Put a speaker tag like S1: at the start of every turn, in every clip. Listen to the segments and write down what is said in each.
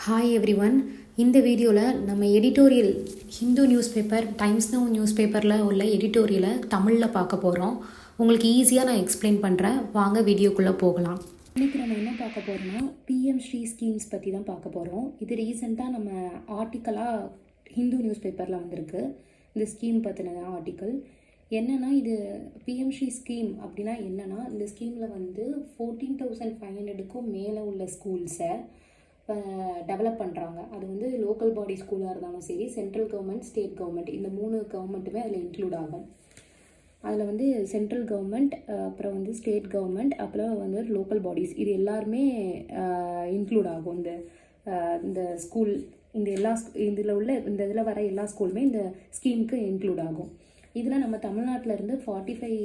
S1: Hi everyone. இந்த வீடியோவில் நம்ம editorial Hindu news paper, times now news பேப்பரில் உள்ள எடிட்டோரியலை தமிழில் பார்க்க போகிறோம். உங்களுக்கு ஈஸியாக நான் எக்ஸ்பிளைன் பண்ணுறேன். வாங்க வீடியோக்குள்ளே போகலாம். இன்றைக்கி நம்ம என்ன பார்க்க போகிறோம்னா பிஎம் ஸ்ரீ ஸ்கீம்ஸ் பற்றி தான் பார்க்க போகிறோம். இது ரீசெண்டாக நம்ம ஆர்டிக்கலாக ஹிந்து நியூஸ் பேப்பரில் வந்திருக்கு. இந்த ஸ்கீம் பற்றின ஆர்டிக்கல் என்னென்னா, இது பிஎம் ஸ்ரீ ஸ்கீம் அப்படின்னா என்னென்னா, இந்த ஸ்கீமில் வந்து 14,500க்கும் மேலே உள்ள ஸ்கூல்ஸை டெவலப் பண்ணுறாங்க. அது வந்து லோக்கல் பாடி ஸ்கூலாக இருந்தாலும் சரி, சென்ட்ரல் கவர்மெண்ட், ஸ்டேட் கவர்மெண்ட், இந்த 3 கவர்மெண்ட்டுமே அதில் இன்க்ளூட் ஆகும். அதில் வந்து சென்ட்ரல் கவர்மெண்ட், அப்புறம் வந்து ஸ்டேட் கவர்மெண்ட், அப்புறம் வந்து லோக்கல் பாடிஸ், இது எல்லாருமே இன்க்ளூட் ஆகும். இந்த ஸ்கூல், இதில் உள்ள இந்த இதில் வர எல்லா ஸ்கூலுமே இந்த ஸ்கீமுக்கு இன்க்ளூட் ஆகும். இதில் நம்ம தமிழ்நாட்டில் இருந்து 45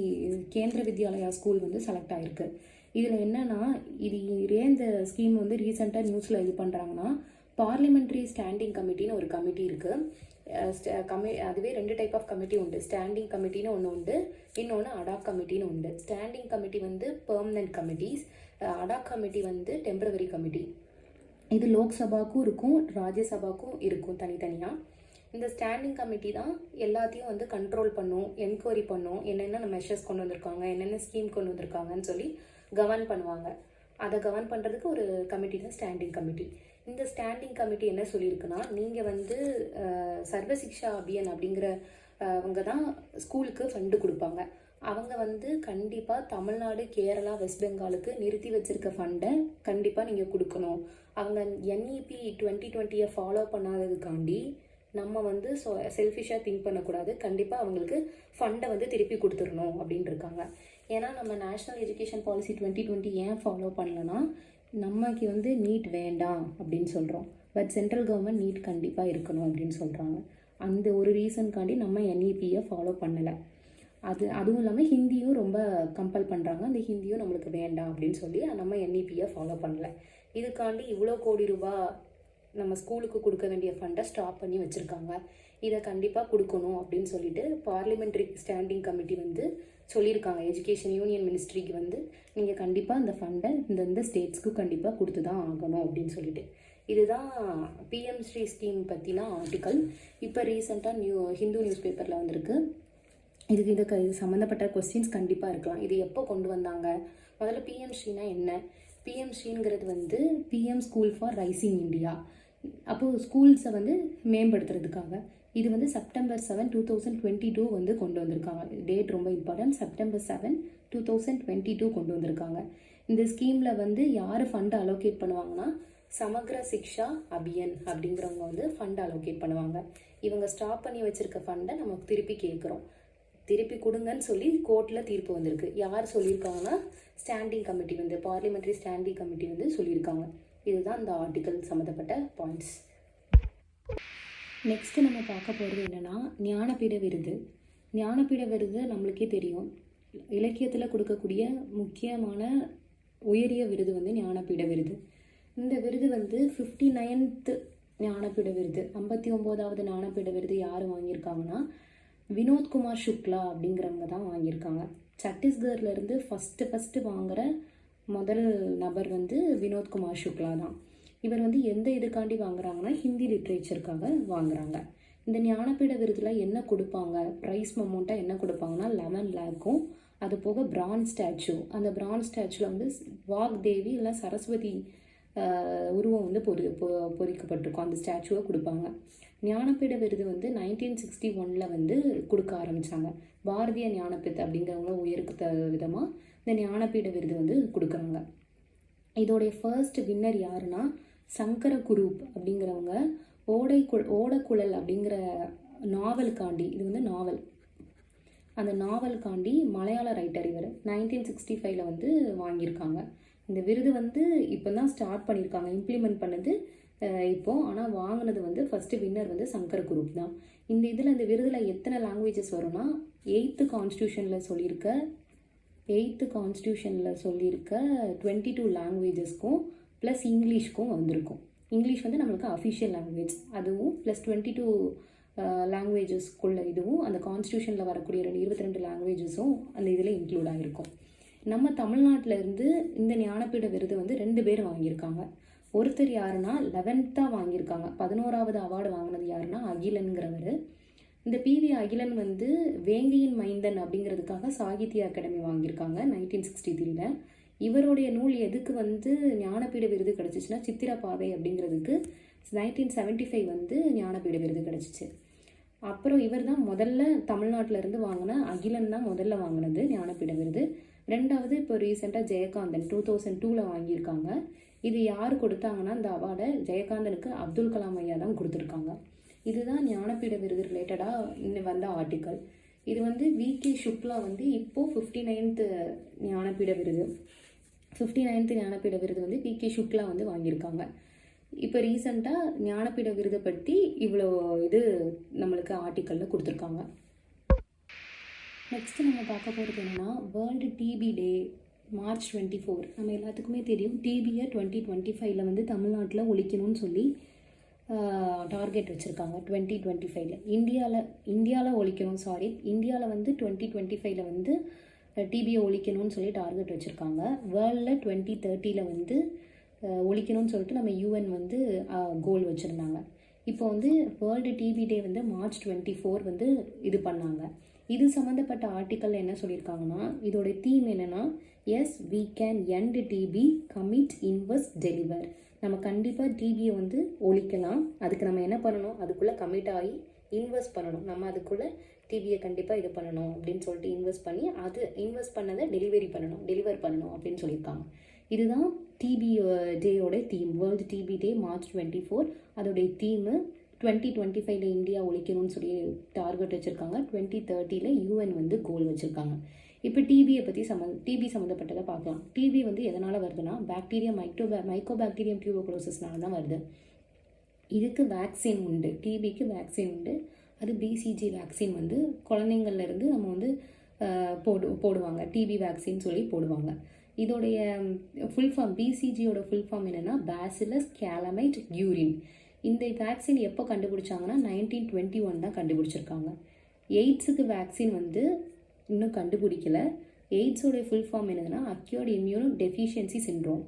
S1: கேந்திர வித்யாலயா ஸ்கூல் வந்து செலக்ட் ஆகிருக்கு. இதில் என்னென்னா, ஏன் இந்த ஸ்கீம் வந்து ரீசெண்டாக நியூஸில் இது பண்ணுறாங்கன்னா, பார்லிமெண்ட்ரி ஸ்டாண்டிங் கமிட்டின்னு ஒரு கமிட்டி இருக்குது. அதுவே 2 டைப் ஆஃப் கமிட்டி உண்டு. ஸ்டாண்டிங் கமிட்டின்னு ஒன்று உண்டு, இன்னொன்று அடாக் கமிட்டின்னு உண்டு. ஸ்டாண்டிங் கமிட்டி வந்து பெர்மனன்ட் கமிட்டிஸ், அடாக் கமிட்டி வந்து டெம்பரவரி கமிட்டி. இது லோக்சபாவுக்கும் இருக்கும், ராஜ்யசபாவுக்கும் இருக்கும் தனித்தனியாக. இந்த ஸ்டாண்டிங் கமிட்டி தான் எல்லாத்தையும் வந்து கண்ட்ரோல் பண்ணும், என்கொயரி பண்ணும், என்னென்ன மெஷர்ஸ் கொண்டு வந்திருக்காங்க, என்னென்ன ஸ்கீம் கொண்டு வந்திருக்காங்கன்னு சொல்லி கவர்ன் பண்ணுவாங்க. அதை கவர்ன் பண்ணுறதுக்கு ஒரு கமிட்டி தான் ஸ்டாண்டிங் கமிட்டி. இந்த ஸ்டாண்டிங் கமிட்டி என்ன சொல்லியிருக்குன்னா, நீங்கள் வந்து சர்வசிக்ஷா அபியான் அப்படிங்கிறவங்க தான் ஸ்கூலுக்கு ஃபண்டு கொடுப்பாங்க. அவங்க வந்து கண்டிப்பாக தமிழ்நாடு, கேரளா, வெஸ்ட் பெங்காலுக்கு நிறுத்தி வச்சிருக்க ஃபண்டை கண்டிப்பாக நீங்கள் கொடுக்கணும். அவங்க NEP 2020 ஃபாலோ பண்ணாததுக்காண்டி நம்ம வந்து செல்ஃபிஷாக திங்க் பண்ணக்கூடாது. கண்டிப்பாக அவங்களுக்கு ஃபண்டை வந்து திருப்பி கொடுத்துடணும் அப்படின்னு இருக்காங்க. ஏன்னா நம்ம நேஷ்னல் எஜுகேஷன் பாலிசி 2020 ஏன் ஃபாலோ பண்ணலன்னா, நமக்கு வந்து நீட் வேண்டாம் அப்படின்னு சொல்கிறோம். பட் சென்ட்ரல் கவர்மெண்ட் நீட் கண்டிப்பாக இருக்கணும் அப்படின்னு சொல்கிறாங்க. அந்த ஒரு ரீசன்காண்டி நம்ம NEPயை ஃபாலோ பண்ணலை. அதுவும் இல்லாமல் ஹிந்தியும் ரொம்ப கம்பல் பண்ணுறாங்க. அந்த ஹிந்தியும் நம்மளுக்கு வேண்டாம் அப்படின்னு சொல்லி நம்ம NEPயை ஃபாலோ பண்ணலை. இதுக்காண்டி இவ்வளோ கோடி ரூபாய் நம்ம ஸ்கூலுக்கு கொடுக்க வேண்டிய ஃபண்டை ஸ்டாப் பண்ணி வச்சுருக்காங்க. இதை கண்டிப்பாக கொடுக்கணும் அப்படின்னு சொல்லிட்டு பார்லிமெண்ட்ரி ஸ்டாண்டிங் கமிட்டி வந்து சொல்லியிருக்காங்க. எஜுகேஷன் யூனியன் மினிஸ்ட்ரிக்கு வந்து நீங்கள் கண்டிப்பாக இந்த ஃபண்டை இந்த ஸ்டேட்ஸ்க்கு கண்டிப்பாக கொடுத்து தான் ஆகணும் அப்படின்னு சொல்லிட்டு. இதுதான் பிஎம் ஸ்ரீ ஸ்கீம் பற்றின ஆர்டிக்கல். இப்போ ரீசெண்டாக ஹிந்து நியூஸ் பேப்பரில் வந்திருக்கு. இதுக்கு சம்மந்தப்பட்ட கொஸ்டின்ஸ் கண்டிப்பாக இருக்கலாம். இது எப்போ கொண்டு வந்தாங்க? முதல்ல பிஎம் ஸ்ரீனா என்ன? பிஎம் ஸ்ரீங்கிறது வந்து PM school for rising India. அப்போது ஸ்கூல்ஸை வந்து மேம்படுத்துறதுக்காக இது வந்து September 7, 2022 வந்து கொண்டு வந்திருக்காங்க. டேட் ரொம்ப இம்பார்ட்டன்ட். September 7, 2022 கொண்டு வந்திருக்காங்க. இந்த ஸ்கீமில் வந்து யார் ஃபண்டை அலோகேட் பண்ணுவாங்கன்னா, சமக்ர சிக்ஷா அபியன் அப்படிங்கிறவங்க வந்து ஃபண்டை அலோகேட் பண்ணுவாங்க. இவங்க ஸ்டாப் பண்ணி வச்சுருக்க ஃபண்டை நமக்கு திருப்பி கேட்குறோம், திருப்பி கொடுங்கன்னு சொல்லி கோர்ட்டில் தீர்ப்பு வந்திருக்கு. யார் சொல்லியிருக்காங்கன்னா, ஸ்டாண்டிங் கமிட்டி வந்து பார்லிமெண்ட்ரி ஸ்டாண்டிங் கமிட்டி வந்து சொல்லியிருக்காங்க. இதுதான் இந்த ஆர்டிக்கல் சம்மந்தப்பட்ட பாயிண்ட்ஸ். நெக்ஸ்ட்டு நம்ம பார்க்க போகிறது என்னென்னா, ஞானபீட விருது. ஞானபீட விருது நம்மளுக்கே தெரியும், இலக்கியத்தில் கொடுக்கக்கூடிய முக்கியமான உயரிய விருது வந்து ஞானபீட விருது. இந்த விருது வந்து 59th ஞானபீட விருது, 59வது ஞானபீட விருது யார் வாங்கியிருக்காங்கன்னா, வினோத்குமார் சுக்லா அப்படிங்கிறவங்க தான் வாங்கியிருக்காங்க. சத்தீஸ்கர்லேருந்து ஃபஸ்ட்டு வாங்குகிற முதல் நபர் வந்து வினோத்குமார் சுக்லா தான். இவர் வந்து எந்த இதுக்காண்டி வாங்குறாங்கன்னா, ஹிந்தி லிட்ரேச்சருக்காக வாங்குறாங்க. இந்த ஞானபீட விருதில் என்ன கொடுப்பாங்க, ப்ரைஸ் அமௌண்ட்டாக என்ன கொடுப்பாங்கன்னா 11 lakhம், அது போக பிரான்ஸ் ஸ்டாச்சு. அந்த பிரான்ஸ் ஸ்டாச்சுவில் வந்து வாக்தேவி இல்லை சரஸ்வதி உருவம் வந்து பொறிக்கப்பட்டிருக்கும். அந்த ஸ்டாச்சுவை கொடுப்பாங்க. ஞானபீட விருது வந்து 1961 வந்து கொடுக்க ஆரம்பித்தாங்க. பாரதிய ஞானபீத் அப்படிங்கிறவங்கள உயர்த்த விதமாக இந்த ஞானபீட விருது வந்து கொடுக்குறாங்க. இதோடைய ஃபர்ஸ்ட் வின்னர் யாருன்னா, சங்கர குரூப் அப்படிங்கிறவங்க ஓடக்குழல் அப்படிங்கிற நாவலுக்காண்டி, இது வந்து நாவல், அந்த நாவலுக்காண்டி மலையாள ரைட்டர் இவர் 1965 வந்து வாங்கியிருக்காங்க. இந்த விருது வந்து இப்போ தான் ஸ்டார்ட் பண்ணியிருக்காங்க, இம்ப்ளிமெண்ட் பண்ணது இப்போது. ஆனால் வாங்கினது வந்து ஃபஸ்ட்டு வின்னர் வந்து சங்கர குரூப் தான். இந்த விருதில் எத்தனை லாங்குவேஜஸ் வரும்னா, 8th கான்ஸ்டியூஷனில் சொல்லியிருக்க 22 லாங்குவேஜஸ்க்கும் ப்ளஸ் இங்கிலீஷ்க்கும் வந்திருக்கும். இங்கிலீஷ் வந்து நம்மளுக்கு அஃபிஷியல் லாங்குவேஜ், அதுவும் ப்ளஸ் 22 லாங்குவேஜஸ்க்குள்ள இதுவும் அந்த கான்ஸ்டியூஷனில் வரக்கூடிய 22 லாங்குவேஜஸும் அந்த இதில் இன்க்ளூட் ஆகிருக்கும். நம்ம தமிழ்நாட்டில் இருந்து இந்த ஞானபீட விருது வந்து 2 பேர் வாங்கியிருக்காங்க. ஒருத்தர் யாருன்னா 11th வாங்கியிருக்காங்க. 11வது அவார்டு வாங்கினது யாருன்னா அகிலன்கிறவர். இந்த பிவி அகிலன் வந்து வேங்கையின் மைந்தன் அப்படிங்கிறதுக்காக சாகித்ய அகாடமி வாங்கியிருக்காங்க 1963. இவருடைய நூல் எதுக்கு வந்து ஞானபீட விருது கிடச்சிச்சுன்னா சித்திரப்பாவை அப்படிங்கிறதுக்கு 1975 வந்து ஞானபீட விருது கிடச்சிச்சு. அப்புறம் இவர் தான் முதல்ல தமிழ்நாட்டில் இருந்து வாங்கின அகிலன் தான் முதல்ல வாங்கினது ஞானபீட விருது. ரெண்டாவது இப்போ ரீசெண்டாக ஜெயகாந்தன் 2002 வாங்கியிருக்காங்க. இது யார் கொடுத்தாங்கன்னா இந்த அவார்டை ஜெயகாந்தனுக்கு அப்துல் கலாம் ஐயா தான் கொடுத்துருக்காங்க. இதுதான் ஞானபீட விருது ரிலேட்டடாக இன்னும் வந்த ஆர்டிக்கல். இது வந்து விகே சுக்லா வந்து இப்போது 59th ஞானபீட விருது 59th ஞானபீட விருது வந்து விகே சுக்லா வந்து வாங்கியிருக்காங்க. இப்போ ரீசெண்டாக ஞானபீட விருதை பற்றி இவ்வளோ இது நம்மளுக்கு ஆர்டிக்கலில் கொடுத்துருக்காங்க. நெக்ஸ்ட்டு நம்ம பார்க்க போகிறது என்னென்னா வேர்ல்டு டிபி டே March 24. நம்ம எல்லாத்துக்குமே தெரியும் டிபியை 2025 வந்து தமிழ்நாட்டில் ஒழிக்கணும்னு சொல்லி டார்கெட் வச்சுருக்காங்க. 2025 இந்தியாவில் ஒழிக்கணும். இந்தியாவில் வந்து 2025 வந்து டிபியை ஒழிக்கணும்னு சொல்லி டார்கெட் வச்சுருக்காங்க. வேர்ல்டில் 2030 வந்து ஒழிக்கணும்னு சொல்லிட்டு நம்ம யூஎன் வந்து கோல் வச்சுருந்தாங்க. இப்போ வந்து வேர்ல்டு டிபி டே வந்து March 24 வந்து இது பண்ணாங்க. இது சம்மந்தப்பட்ட ஆர்டிக்கல் என்ன சொல்லியிருக்காங்கன்னா இதோட தீம் என்னென்னா yes we can end TB commit invest deliver. நம்ம கண்டிப்பாக டிபியை வந்து ஒழிக்கலாம். அதுக்கு நம்ம என்ன பண்ணணும், அதுக்குள்ளே கமிட் ஆகி இன்வெஸ்ட் பண்ணணும். நம்ம அதுக்குள்ளே டிபியை கண்டிப்பாக இது பண்ணணும் அப்படின்னு சொல்லிட்டு இன்வெஸ்ட் பண்ணி அது இன்வெஸ்ட் பண்ணதை டெலிவர் பண்ணணும் அப்படின்னு சொல்லியிருக்காங்க. இதுதான் டிபி டேயோட தீம். வேர்ல்டு டிபி டே March 24. அதோடைய தீமு 2025 இந்தியா ஒழிக்கணும்னு சொல்லி டார்கெட் வச்சுருக்காங்க. 2030 யூஎன் வந்து கோல் வச்சுருக்காங்க. இப்போ டிபியை பற்றி டிபி சம்மந்தப்பட்டதை பார்க்கலாம். டிபி வந்து எதனால் வருதுன்னா பாக்டீரியா மைக்கோபாக்டீரியம் டியூபர்குலோசிஸ்னால தான் வருது. இதுக்கு வேக்சின் உண்டு, டிபிக்கு வேக்சின் உண்டு. அது பிசிஜி வேக்சின் வந்து குழந்தைங்கள்லேருந்து நம்ம வந்து போடுவாங்க. டிபி வேக்சின் சொல்லி போடுவாங்க. இதோடைய ஃபுல் ஃபார்ம் பிசிஜியோட ஃபுல் ஃபார்ம் என்னென்னா பேசிலஸ் கேலமைட் யூரின். இந்த வேக்சின் எப்போ கண்டுபிடிச்சாங்கன்னா 1921 தான் கண்டுபிடிச்சிருக்காங்க. எய்ட்ஸுக்கு வேக்சின் வந்து இன்னும் கண்டுபிடிக்கல. எய்ட்ஸோடைய ஃபுல் ஃபார்ம் என்னதுன்னா அக்யூர்ட் இம்யூனோ டெஃபிஷியன்சி சிண்ட்ரோம்.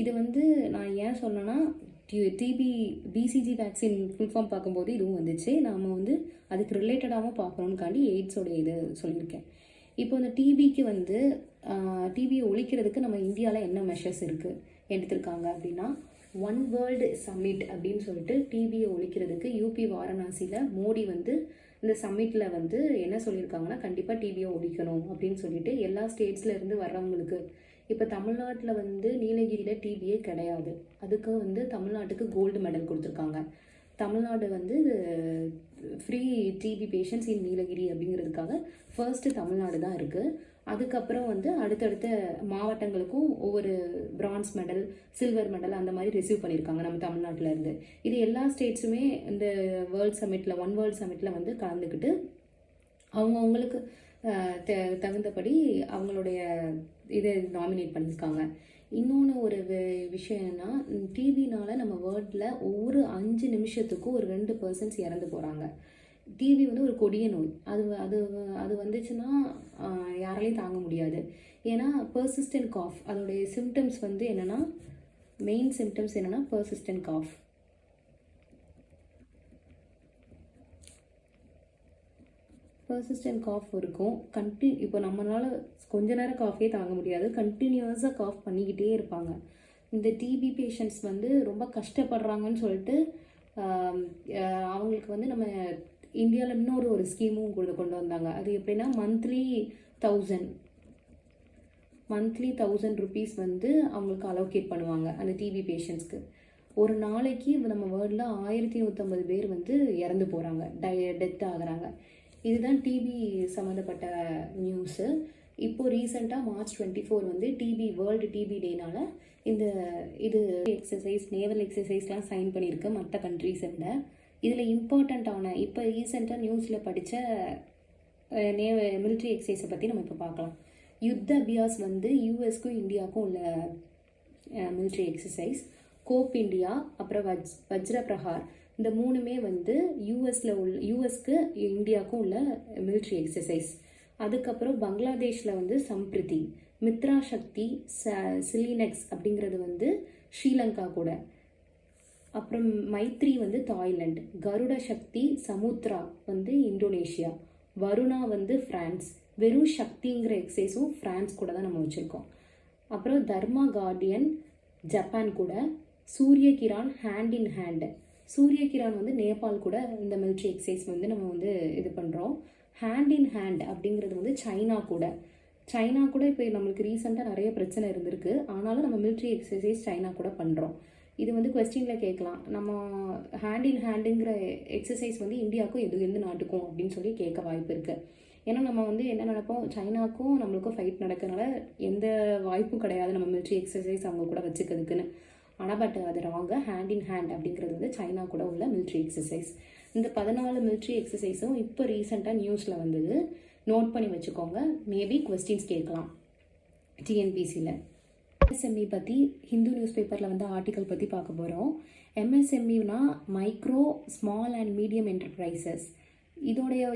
S1: இது வந்து நான் ஏன் சொன்னேன்னா TB BCG vaccine full form பார்க்கும்போது இதுவும் வந்துச்சு. நாம் வந்து அதுக்கு ரிலேட்டடாகவும் பார்க்கணுன்னுக்காண்டி எய்ட்ஸோடைய இது சொல்லியிருக்கேன். இப்போ இந்த டிபிக்கு வந்து டிபியை ஒழிக்கிறதுக்கு நம்ம இந்தியாவில் என்ன மெஷர்ஸ் எடுத்திருக்காங்க அப்படின்னா ஒன் வேர்ல்டு சம்மிட் அப்படின்னு சொல்லிட்டு டிபியை ஒழிக்கிறதுக்கு யூபி வாரணாசியில் மோடி வந்து இந்த சம்மிட்டில் வந்து என்ன சொல்லியிருக்காங்கன்னா கண்டிப்பாக டிபியை ஒழிக்கணும் அப்படின்னு சொல்லிட்டு எல்லா ஸ்டேட்ஸ்லேருந்து வர்றவங்களுக்கு. இப்போ தமிழ்நாட்டில் வந்து நீலகிரியில் டிபியே கிடையாது. அதுக்கு வந்து தமிழ்நாட்டுக்கு கோல்டு மெடல் கொடுத்துருக்காங்க. தமிழ்நாடு வந்து ஃப்ரீ டிபி பேஷண்ட்ஸ் இன் நீலகிரி அப்படிங்கிறதுக்காக ஃபர்ஸ்ட்டு தமிழ்நாடு தான் இருக்குது. அதுக்கப்புறம் வந்து அடுத்தடுத்த மாவட்டங்களுக்கும் ஒவ்வொரு பிரான்ஸ் மெடல், சில்வர் மெடல் அந்த மாதிரி ரிசீவ் பண்ணியிருக்காங்க நம்ம தமிழ்நாட்டில் இருந்து. இது எல்லா ஸ்டேட்ஸுமே இந்த ஒன் வேர்ல்ட் சமிட்டில் வந்து கலந்துக்கிட்டு அவங்கவுங்களுக்கு தகுந்தபடி அவங்களுடைய இதை நாமினேட் பண்ணியிருக்காங்க. இன்னொன்று ஒரு விஷயம் என்னன்னா டிபினால் நம்ம வேர்ல்டில் ஒவ்வொரு 5 நிமிஷத்துக்கும் ஒரு 2 persons இறந்து போகிறாங்க. டிபி வந்து ஒரு கொடிய நோய். அது வந்துச்சுன்னா யாராலையும் தாங்க முடியாது. ஏன்னா பர்சிஸ்டன்ட் காஃப் அதோடைய சிம்டம்ஸ் வந்து என்னென்னா மெயின் சிம்டம்ஸ் என்னென்னா பர்சிஸ்டன்ட் காஃப். பர்சிஸ்டன்ட் காஃப் இருக்கும். இப்போ நம்மளால் கொஞ்ச நேரம் காஃபே தாங்க முடியாது. கண்டினியூஸாக காஃப் பண்ணிக்கிட்டே இருப்பாங்க. இந்த டிபி பேஷண்ட்ஸ் வந்து ரொம்ப கஷ்டப்படுறாங்கன்னு சொல்லிட்டு அவங்களுக்கு வந்து நம்ம இந்தியாவில் இன்னொரு ஒரு ஸ்கீமும் கொண்டு வந்தாங்க. அது எப்படின்னா மந்த்லி 1000 rupees வந்து அவங்களுக்கு அலோகேட் பண்ணுவாங்க அந்த டிபி பேஷண்ட்ஸ்க்கு. ஒரு நாளைக்கு நம்ம வேர்ல்டில் 1150 பேர் வந்து இறந்து போகிறாங்க, டெத் ஆகுறாங்க. இதுதான் டிபி சம்மந்தப்பட்ட நியூஸு. இப்போது ரீசெண்டாக March 24 வந்து வேர்ல்டு டிபி டேனால் இது எக்ஸசைஸ் நேவல் எக்ஸசைஸ்லாம் சைன் பண்ணியிருக்கு மற்ற கண்ட்ரீஸை விட. இதில் இம்பார்ட்டண்ட்டான இப்போ ரீசெண்டாக நியூஸில் படித்த மிலிட்ரி எக்ஸசைஸை பற்றி நம்ம இப்போ பார்க்கலாம். யுத்த அபியாஸ் வந்து யூஎஸ்க்கும் இந்தியாவுக்கும் உள்ள மிலிட்ரி எக்ஸசைஸ். கோப் இண்டியா அப்புறம் வஜ்ர பிரஹார் இந்த 3மே வந்து யூஎஸ்க்கு இந்தியாவுக்கும் உள்ள மிலிட்ரி எக்ஸசைஸ். அதுக்கப்புறம் பங்களாதேஷில் வந்து சம்பிரிதி, மித்ரா சக்தி, சிலினெக்ஸ் அப்படிங்கிறது வந்து ஸ்ரீலங்கா கூட. அப்புறம் மைத்ரி வந்து தாய்லாந்து, கருட சக்தி சமுத்ரா வந்து இந்தோனேஷியா, வருணா வந்து ஃப்ரான்ஸ். வெறும் சக்திங்கிற எக்ஸசைஸும் ஃப்ரான்ஸ் கூட தான் நம்ம வச்சுருக்கோம். அப்புறம் தர்மா கார்டியன் ஜப்பான் கூட, சூரிய கிரான் ஹேண்ட் இன் ஹேண்டு. சூரிய கிரான் வந்து நேபாள் கூட இந்த மிலிட்ரி எக்ஸசைஸ் வந்து நம்ம வந்து இது பண்ணுறோம். ஹேண்ட் இன் ஹேண்ட் அப்படிங்கிறது வந்து சைனா கூட. சைனா கூட இப்போ நம்மளுக்கு ரீசெண்டாக நிறைய பிரச்சனை இருந்திருக்கு. ஆனாலும் நம்ம மிலிட்ரி எக்ஸசைஸ் சைனா கூட பண்ணுறோம். இது வந்து கொஸ்டினில் கேட்கலாம், நம்ம ஹேண்ட் இன் ஹேண்டுங்கிற எக்ஸசைஸ் வந்து இந்தியாவுக்கும் எந்த நாட்டுக்கும் அப்படின்னு சொல்லி கேட்க வாய்ப்பு இருக்குது. ஏன்னா நம்ம வந்து என்ன நினைப்போம், சைனாக்கும் நம்மளுக்கும் ஃபைட் நடக்கிறதுனால எந்த வாய்ப்பும் கிடையாது நம்ம மிலிட்ரி எக்ஸசைஸ் அவங்க கூட வச்சுக்கிறதுக்குன்னு. ஆனால் பட் அது ராங்க. ஹேண்ட் இன் ஹேண்ட் அப்படிங்கிறது வந்து சைனா கூட உள்ள மிலிட்ரி எக்ஸசைஸ். இந்த 14 மிலிட்ரி எக்ஸசைஸும் இப்போ ரீசெண்டாக நியூஸில் வந்தது. நோட் பண்ணி வச்சுக்கோங்க, மேபி கொஸ்டின்ஸ் கேட்கலாம் டிஎன்பிசியில். எம்எஸ்எம்இ பற்றி ஹிந்து நியூஸ் பேப்பரில் வந்து ஆர்டிக்கல் பற்றி பார்க்க போகிறோம். எம்எஸ்எம்இனா micro small and medium enterprises.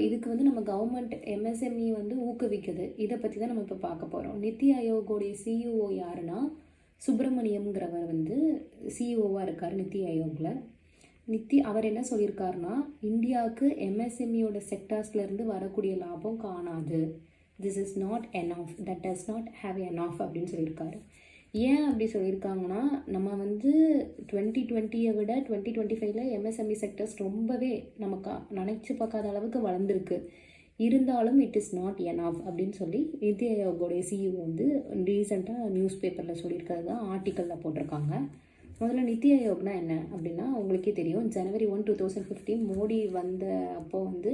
S1: இதுக்கு வந்து நம்ம கவர்மெண்ட் எம்எஸ்எம்இ வந்து ஊக்குவிக்குது. இதை பற்றி தான் நம்ம இப்போ பார்க்க போகிறோம். நித்தி ஆயோகோடைய சிஇஓ யாருன்னா சுப்பிரமணியம்ங்கிறவர் வந்து சிஇஓவாக இருக்கார் நித்தி ஆயோகில். அவர் என்ன சொல்லியிருக்காருன்னா, இந்தியாவுக்கு எம்எஸ்எம்இயோட செக்டார்ஸ்லேருந்து வரக்கூடிய லாபம் காணாது. This is not enough, that does not have enough அப்படின்னு சொல்லியிருக்காரு. ஏன் அப்படி சொல்லியிருக்காங்கன்னா, நம்ம வந்து 2020 விட 2025 எம்எஸ்எம்இ செக்டர்ஸ் ரொம்பவே நமக்கு நினைச்சு பார்க்காத அளவுக்கு வளர்ந்துருக்கு. இருந்தாலும் இட் இஸ் நாட் எனாஃப் அப்படின்னு சொல்லி நித்தி ஆயோகோடைய சிஇஓ வந்து ரீசெண்டாக நியூஸ் பேப்பரில் சொல்லியிருக்கிறது தான் ஆர்டிக்கலில் போட்டிருக்காங்க. முதல்ல நித்தி ஆயோக்னா என்ன அப்படின்னா, உங்களுக்கே தெரியும், January 1, 2015 மோடி வந்த அப்போ வந்து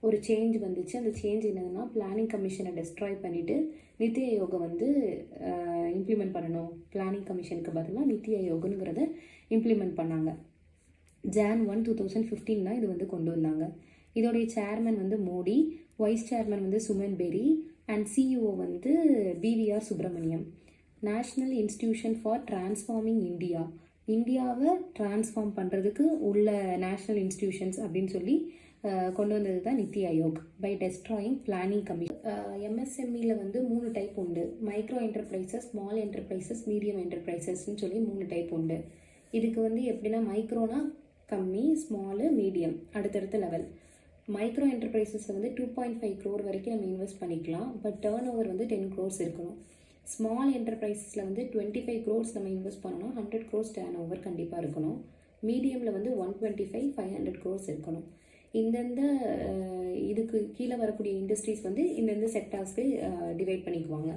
S1: ஒரு சேஞ்ச் வந்துச்சு. அந்த சேஞ்ச் என்னதுன்னா, பிளானிங் கமிஷனை டெஸ்ட்ராய் பண்ணிவிட்டு நித்தி ஆயோகை வந்து இம்ப்ளிமெண்ட் பண்ணணும். பிளானிங் கமிஷனுக்கு பதிலாக நித்தி ஆயோகுங்கிறத இம்ப்ளிமெண்ட் பண்ணாங்க. Jan 1, 2015 தான் இது வந்து கொண்டு வந்தாங்க. இதோடைய சேர்மன் வந்து மோடி, வைஸ் சேர்மன் வந்து சுமன் பெரி அண்ட் சிஇஓ வந்து PVR Subramaniam. National institution for transforming இந்தியாவை டிரான்ஸ்ஃபார்ம் பண்ணுறதுக்கு உள்ள நேஷ்னல் இன்ஸ்டிடியூஷன்ஸ் அப்படின்னு சொல்லி கொண்டு வந்தது தான் NITI Aayog by destroying planning commission. எம்எஸ்எம்இயில் வந்து 3 டைப் உண்டு. Micro enterprises, small enterprises, medium என்டர்பிரைசஸ்ன்னு சொல்லி 3 டைப் உண்டு. இதுக்கு வந்து எப்படின்னா, மைக்ரோனா கம்மி, ஸ்மாலு, மீடியம் அடுத்தடுத்த லெவல். மைக்ரோ என்டர்பிரைசஸில் வந்து 2.5 crore வரைக்கும் நம்ம இன்வெஸ்ட் பண்ணிக்கலாம். பட் டேர்ன் ஓவர் வந்து 10 crores இருக்கணும். ஸ்மால் என்டர்பிரைசஸில் வந்து 25 crores நம்ம இன்வெஸ்ட் பண்ணணும். 100 crores டேர்ன் ஓவர் கண்டிப்பாக இருக்கணும். மீடியமில் வந்து 125, 500 crores இருக்கணும். இந்தந்த இதுக்கு கீழே வரக்கூடிய இண்டஸ்ட்ரீஸ் வந்து இந்தந்த செக்டார்ஸ்க்கு டிவைட் பண்ணிக்குவாங்க.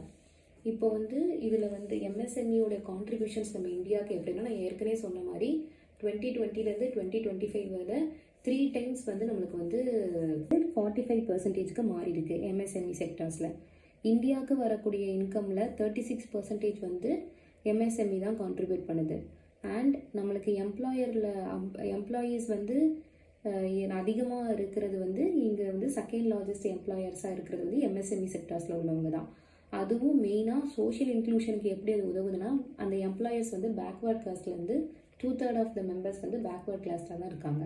S1: இப்போ வந்து இதில் வந்து எம்எஸ்எம்இயோட கான்ட்ரிபியூஷன்ஸ் நம்ம இந்தியாவுக்கு எப்படின்னா, நான் ஏற்கனவே சொன்ன மாதிரி 2020 2025 வரை 3 times வந்து நம்மளுக்கு வந்து 45% மாறி இருக்கு எம்எஸ்எம்இ செக்டார்ஸில். இந்தியாவுக்கு வரக்கூடிய இன்கமில் 36% வந்து எம்எஸ்எம்இ தான் கான்ட்ரிபியூட் பண்ணுது. அண்ட் நம்மளுக்கு எம்ப்ளாயீஸ் வந்து அதிகமாக இருக்கிறது வந்து இங்கே வந்து செகண்ட் லார்ஜஸ்ட் எம்ப்ளாயர்ஸாக இருக்கிறது வந்து எம்எஸ்எம்இ செக்டார்ஸில் உள்ளவங்க தான். அதுவும் மெயினாக சோஷியல் இன்க்ளூஷனுக்கு எப்படி அது உதவுதுன்னா, அந்த எம்ப்ளாயர்ஸ் வந்து பேக்வேர்ட் கிளாஸ்லேருந்து 2/3 ஆஃப் த மெம்பர்ஸ் வந்து பேக்வேர்ட் கிளாஸில் தான் இருக்காங்க.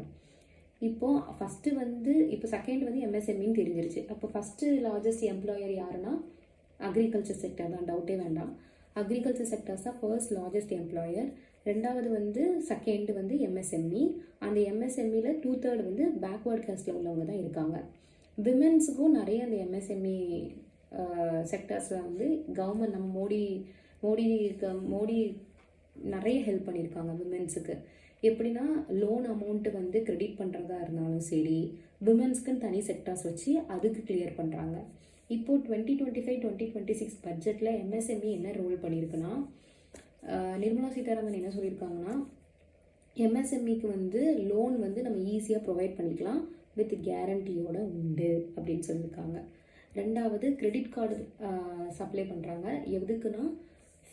S1: இப்போது ஃபஸ்ட்டு வந்து செகண்ட் வந்து எம்எஸ்எம்இன்னு தெரிஞ்சிருச்சு. அப்போ ஃபஸ்ட்டு லார்ஜஸ்ட் எம்ப்ளாயர் யாருன்னா அக்ரிகல்ச்சர் செக்டர் தான், டவுட்டே வேண்டாம். அக்ரிகல்ச்சர் செக்டர்ஸ் தான் ஃபர்ஸ்ட் லார்ஜஸ்ட் எம்ப்ளாயர். ரெண்டாவது வந்து செகண்ட் வந்து எம்எஸ்எம்இ. அந்த எம்எஸ்எம்இயில் 2/3 வந்து பேக்வேர்ட் கிளாஸில் உள்ளவங்க தான் இருக்காங்க. விமென்ஸுக்கும் நிறைய அந்த எம்எஸ்எம்இ செக்டர்ஸில் வந்து கவர்மெண்ட் நம்ம மோடி நிறைய ஹெல்ப் பண்ணியிருக்காங்க விமென்ஸுக்கு. எப்படின்னா, லோன் அமௌண்ட்டு வந்து கிரெடிட் பண்ணுறதா இருந்தாலும் சரி, விமென்ஸ்க்குன்னு தனி செக்டார்ஸ் வச்சு அதுக்கு கிளியர் பண்ணுறாங்க. இப்போது 2025-2026 பட்ஜெட்டில் எம்எஸ்எம்இ என்ன ரோல் பண்ணியிருக்குன்னா, நிர்மலா சீதாராமன் என்ன சொல்லியிருக்காங்கன்னா, எம்எஸ்எம்இக்கு வந்து லோன் வந்து நம்ம ஈஸியாக ப்ரொவைட் பண்ணிக்கலாம் வித் கேரண்டியோட உண்டு அப்படின்னு சொல்லியிருக்காங்க. ரெண்டாவது, கிரெடிட் கார்டு சப்ளை பண்ணுறாங்க. எதுக்குன்னா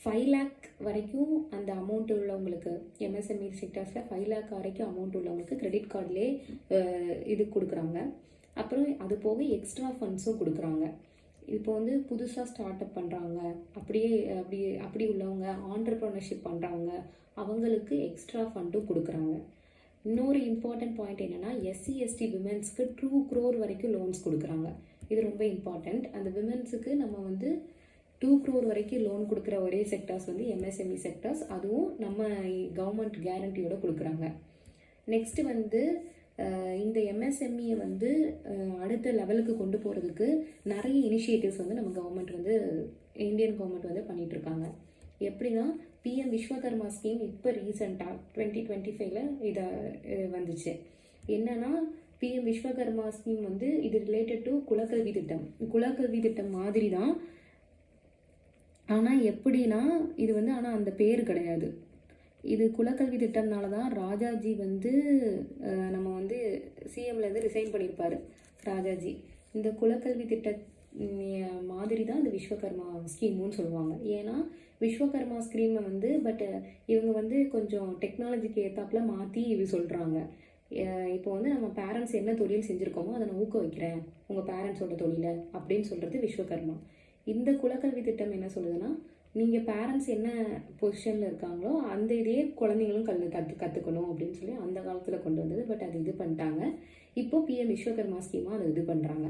S1: 5 lakh வரைக்கும் அந்த அமௌண்ட் உள்ளவங்களுக்கு, எம்எஸ்எம்இ செக்டர்ஸில் 5 lakh வரைக்கும் அமௌண்ட் உள்ளவங்களுக்கு கிரெடிட் கார்டிலே இது கொடுக்குறாங்க. அப்புறம் அது போக எக்ஸ்ட்ரா ஃபண்ட்ஸும் கொடுக்குறாங்க. இப்போ வந்து புதுசாக ஸ்டார்ட் அப் பண்ணுறாங்க, அப்படி உள்ளவங்க ஆண்டர்ப்ரனர்ஷிப் பண்ணுறாங்க, அவங்களுக்கு எக்ஸ்ட்ரா ஃபண்டும் கொடுக்குறாங்க. இன்னொரு இம்பார்ட்டன்ட் பாயிண்ட் என்னென்னா, SC/ST விமென்ஸ்க்கு 2 crore வரைக்கும் லோன்ஸ் கொடுக்குறாங்க. இது ரொம்ப இம்பார்ட்டண்ட். அந்த விமென்ஸுக்கு நம்ம வந்து 2 crore வரைக்கும் லோன் கொடுக்குற ஒரே செக்டார்ஸ் வந்து எம்எஸ்எம்இ செக்டார்ஸ். அதுவும் நம்ம கவர்மெண்ட் கேரண்டியோட கொடுக்குறாங்க. நெக்ஸ்ட்டு வந்து இந்த எம்எஸ்எம்இயை வந்து அடுத்த லெவலுக்கு கொண்டு போகிறதுக்கு நிறைய இனிஷியேட்டிவ்ஸ் வந்து நம்ம கவர்மெண்ட் வந்து இந்தியன் கவர்மெண்ட் வந்து பண்ணிகிட்ருக்காங்க. எப்படின்னா பிஎம் விஸ்வகர்மா ஸ்கீம் இப்போ ரீசெண்டாக 2025 இதை வந்துச்சு. என்னன்னா பிஎம் விஸ்வகர்மா ஸ்கீம் வந்து இது ரிலேட்டட் டு குலக்கல்வி திட்டம். குலக்கல்வி திட்டம் மாதிரி தான். ஆனால் எப்படின்னா இது வந்து ஆனால் அந்த பேர் கிடையாது. இது குலக்கல்வி திட்டம்னால தான் ராஜாஜி வந்து நம்ம வந்து சிஎம்லேருந்து ரிசைன் பண்ணியிருப்பார் ராஜாஜி. இந்த குலக்கல்வி திட்ட மாதிரி தான் இந்த விஸ்வகர்மா ஸ்கீமுன்னு சொல்லுவாங்க. ஏன்னா விஸ்வகர்மா ஸ்கீமை வந்து இவங்க வந்து கொஞ்சம் டெக்னாலஜிக்கு ஏற்றாப்புல மாற்றி இது சொல்கிறாங்க. இப்போ வந்து நம்ம பேரண்ட்ஸ் என்ன தொழில் செஞ்சுருக்கோமோ அதை நான் ஊக்குவிக்கிறேன் உங்கள் பேரண்ட்ஸோட தொழிலை அப்படின்னு சொல்கிறது விஸ்வகர்மா. இந்த குலக்கல்வி திட்டம் என்ன சொல்லுதுன்னா, நீங்கள் பேரண்ட்ஸ் என்ன பொசிஷனில் இருக்காங்களோ அந்த இதையே குழந்தைங்களும் கற்றுக்கணும் அப்படின்னு சொல்லி அந்த காலத்தில் கொண்டு வந்தது. அது இது பண்ணிட்டாங்க. இப்போ பிஎம் விஸ்வகர்மா ஸ்கீமாக அதை இது பண்ணுறாங்க.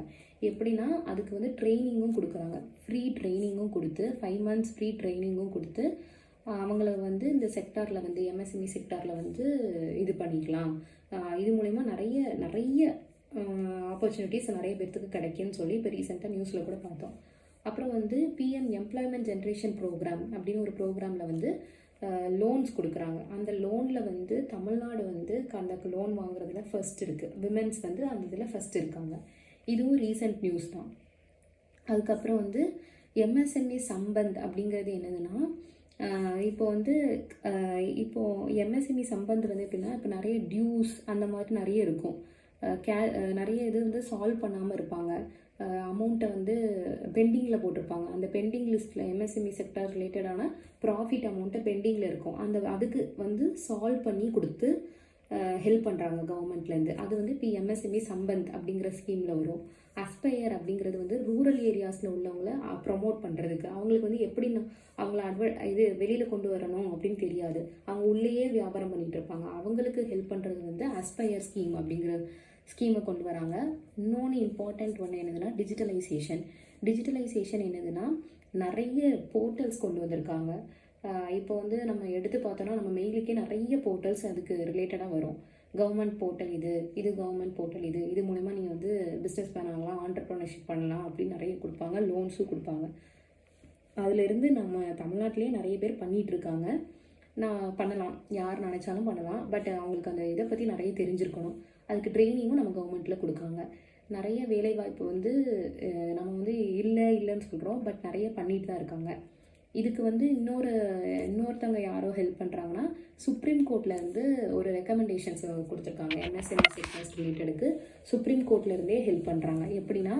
S1: எப்படின்னா அதுக்கு வந்து ட்ரைனிங்கும் கொடுக்குறாங்க. ஃப்ரீ ட்ரைனிங்கும் கொடுத்து 5 months ஃப்ரீ ட்ரைனிங்கும் கொடுத்து அவங்கள வந்து இந்த செக்டாரில் வந்து எம்எஸ்எம்இ செக்டாரில் வந்து இது பண்ணிக்கலாம். இது மூலமா நிறைய ஆப்பர்ச்சுனிட்டிஸ் நிறைய பேர்த்துக்கு கிடைக்குன்னு சொல்லி இப்போ ரீசெண்டாக நியூஸில் கூட பார்த்தோம். அப்புறம் வந்து பிஎம் எம்ப்ளாய்மெண்ட் ஜென்ரேஷன் ப்ரோக்ராம் அப்படின்னு ஒரு ப்ரோக்ராமில் வந்து லோன்ஸ் கொடுக்குறாங்க. அந்த லோனில் வந்து தமிழ்நாடு வந்து அந்த லோன் வாங்குறதுல ஃபர்ஸ்ட் இருக்குது. விமென்ஸ் வந்து அந்த இதில் ஃபர்ஸ்ட் இருக்காங்க. இதுவும் ரீசெண்ட் நியூஸ் தான். அதுக்கப்புறம் வந்து எம்எஸ்எம்இ சம்பந்த் அப்படிங்கிறது என்னதுன்னா, இப்போது எம்எஸ்எம்இ சம்பந்த் வந்து எப்படின்னா, இப்போ நிறைய டியூஸ் அந்த மாதிரி நிறைய இருக்கும். நிறைய இது வந்து சால்வ் பண்ணாமல் இருப்பாங்க. அமௌண்ட்டை வந்து பெண்டிங்கில் போட்டிருப்பாங்க. அந்த பெண்டிங் லிஸ்ட்டில் எம்எஸ்எம்இ செக்டார் ரிலேட்டடான ப்ராஃபிட் அமௌண்ட்டை பெண்டிங்கில் இருக்கும். அதுக்கு வந்து சால்வ் பண்ணி கொடுத்து ஹெல்ப் பண்ணுறாங்க கவர்மெண்ட்லேருந்து. அது வந்து இப்போ எம்எஸ்எம்இ சம்பந்த் அப்படிங்கிற ஸ்கீமில் வரும். அஸ்பயர் அப்படிங்கிறது வந்து ரூரல் ஏரியாஸில் உள்ளவங்கள ப்ரமோட் பண்ணுறதுக்கு. அவங்களுக்கு வந்து எப்படி அவங்கள இது வெளியில் கொண்டு வரணும் அப்படின்னு தெரியாது. அவங்க உள்ளேயே வியாபாரம் பண்ணிகிட்டு இருப்பாங்க. அவங்களுக்கு ஹெல்ப் பண்ணுறது வந்து அஸ்பயர் ஸ்கீம் அப்படிங்கிற ஸ்கீமை கொண்டு வராங்க. இன்னொன்று இம்பார்ட்டண்ட் ஒன்று என்னதுன்னா டிஜிட்டலைசேஷன் என்னதுன்னா, நிறைய போர்ட்டல்ஸ் கொண்டு வந்திருக்காங்க. இப்போ வந்து நம்ம எடுத்து பார்த்தோன்னா நம்ம மெயிலுக்கே நிறைய போர்ட்டல்ஸ் அதுக்கு ரிலேட்டடாக வரும். கவர்மெண்ட் போர்ட்டல் இது கவர்மெண்ட் போர்ட்டல் இது மூலமா நீங்கள் வந்து பிஸ்னஸ் பண்ணலாம், ஆண்டர்ப்ரனர்ஷிப் பண்ணலாம் அப்படின்னு நிறைய கொடுப்பாங்க. லோன்ஸும் கொடுப்பாங்க. அதிலிருந்து நம்ம தமிழ்நாட்டிலே நிறைய பேர் பண்ணிகிட்ருக்காங்க. நான் பண்ணலாம், யார் நினச்சாலும் பண்ணலாம். அவங்களுக்கு அந்த இதை பற்றி நிறைய தெரிஞ்சிருக்கணும். அதுக்கு ட்ரைனிங்கும் நம்ம கவர்மெண்ட்டில் கொடுக்காங்க. நிறைய வேலைவாய்ப்பு வந்து நம்ம வந்து இல்லைன்னு சொல்கிறோம். நிறைய பண்ணிட்டு தான் இருக்காங்க. இதுக்கு வந்து இன்னொருத்தவங்க யாரோ ஹெல்ப் பண்ணுறாங்கன்னா, சுப்ரீம் கோர்ட்லேருந்து ஒரு ரெக்கமெண்டேஷன்ஸ் கொடுத்துருக்காங்க. எம்எஸ்எம்இ செக்டர்ஸ் ரிலேட்டடுக்கு சுப்ரீம் கோர்ட்லேருந்தே ஹெல்ப் பண்ணுறாங்க. எப்படின்னா,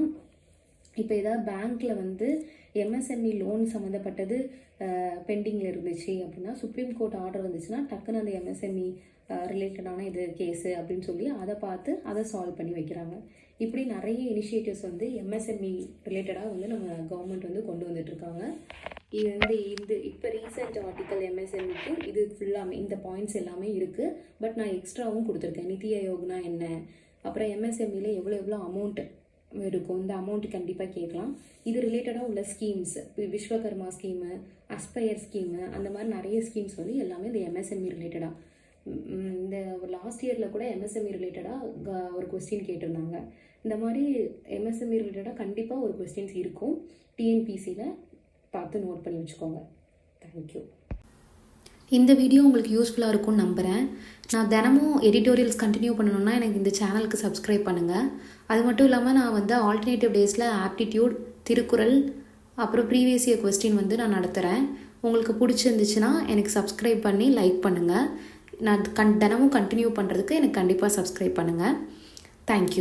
S1: இப்போ ஏதாவது பேங்க்கில் வந்து எம்எஸ்எம்இ லோன் சம்மந்தப்பட்டது பெண்டிங்கில் இருந்துச்சு அப்படின்னா, சுப்ரீம் கோர்ட் ஆர்டர் வந்துச்சுன்னா டக்குன்னு அந்த எம்எஸ்எம்இ ரிலேட்டடான இது கேஸு அப்படின்னு சொல்லி அதை பார்த்து அதை சால்வ் பண்ணி வைக்கிறாங்க. இப்படி நிறைய இனிஷியேட்டிவ்ஸ் வந்து எம்எஸ்எம்இ ரிலேட்டடாக வந்து நம்ம கவர்மெண்ட் வந்து கொண்டு வந்துட்டுருக்காங்க. இது வந்து இப்போ ரீசெண்ட் ஆர்டிக்கல் எம்எஸ்எம்இக்கு இது ஃபுல்லாமே இந்த பாயிண்ட்ஸ் எல்லாமே இருக்குது. நான் எக்ஸ்ட்ராவும் கொடுத்துருக்கேன். நிதி ஆயோக்னா என்ன, அப்புறம் எம்எஸ்எம்இல எவ்வளோ அமௌண்ட் இருக்கும், இந்த அமௌண்ட்டு கண்டிப்பாக கேட்கலாம். இது ரிலேட்டடாக உள்ள schemes, Vishwakarma scheme, aspire scheme, அந்த மாதிரி நிறைய ஸ்கீம்ஸ் வந்து எல்லாமே இந்த எம்எஸ்எம்இ ரிலேட்டடாக. இந்த லாஸ்ட் இயரில் கூட எம்எஸ்எம்இ ரிலேட்டடாக ஒரு கொஸ்டின் கேட்டிருந்தாங்க. இந்த மாதிரி எம்எஸ்எம்இ ரிலேட்டடாக கண்டிப்பாக ஒரு கொஸ்டின்ஸ் இருக்கும். டிஎன்பிசியில் பார்த்து நோட் பண்ணி வச்சுக்கோங்க. தேங்க்யூ.
S2: இந்த வீடியோ உங்களுக்கு யூஸ்ஃபுல்லாக இருக்கும்னு நம்புகிறேன். நான் தினமும் எடிட்டோரியல்ஸ் கண்டினியூ பண்ணணுன்னா எனக்கு இந்த சேனலுக்கு சப்ஸ்கிரைப் பண்ணுங்கள். அது மட்டும் இல்லாமல் நான் வந்து ஆல்டர்னேட்டிவ் டேஸில் ஆப்டிடியூட், திருக்குறள், அப்புறம் ப்ரீவியஸ் இயர் கொஸ்டின் வந்து நான் நடத்துகிறேன். உங்களுக்கு பிடிச்சிருந்துச்சுன்னா எனக்கு சப்ஸ்கிரைப் பண்ணி லைக் பண்ணுங்கள். நான் தினமும் கண்டினியூ பண்ணுறதுக்கு எனக்கு கண்டிப்பாக சப்ஸ்கிரைப் பண்ணுங்கள். தேங்க்யூ.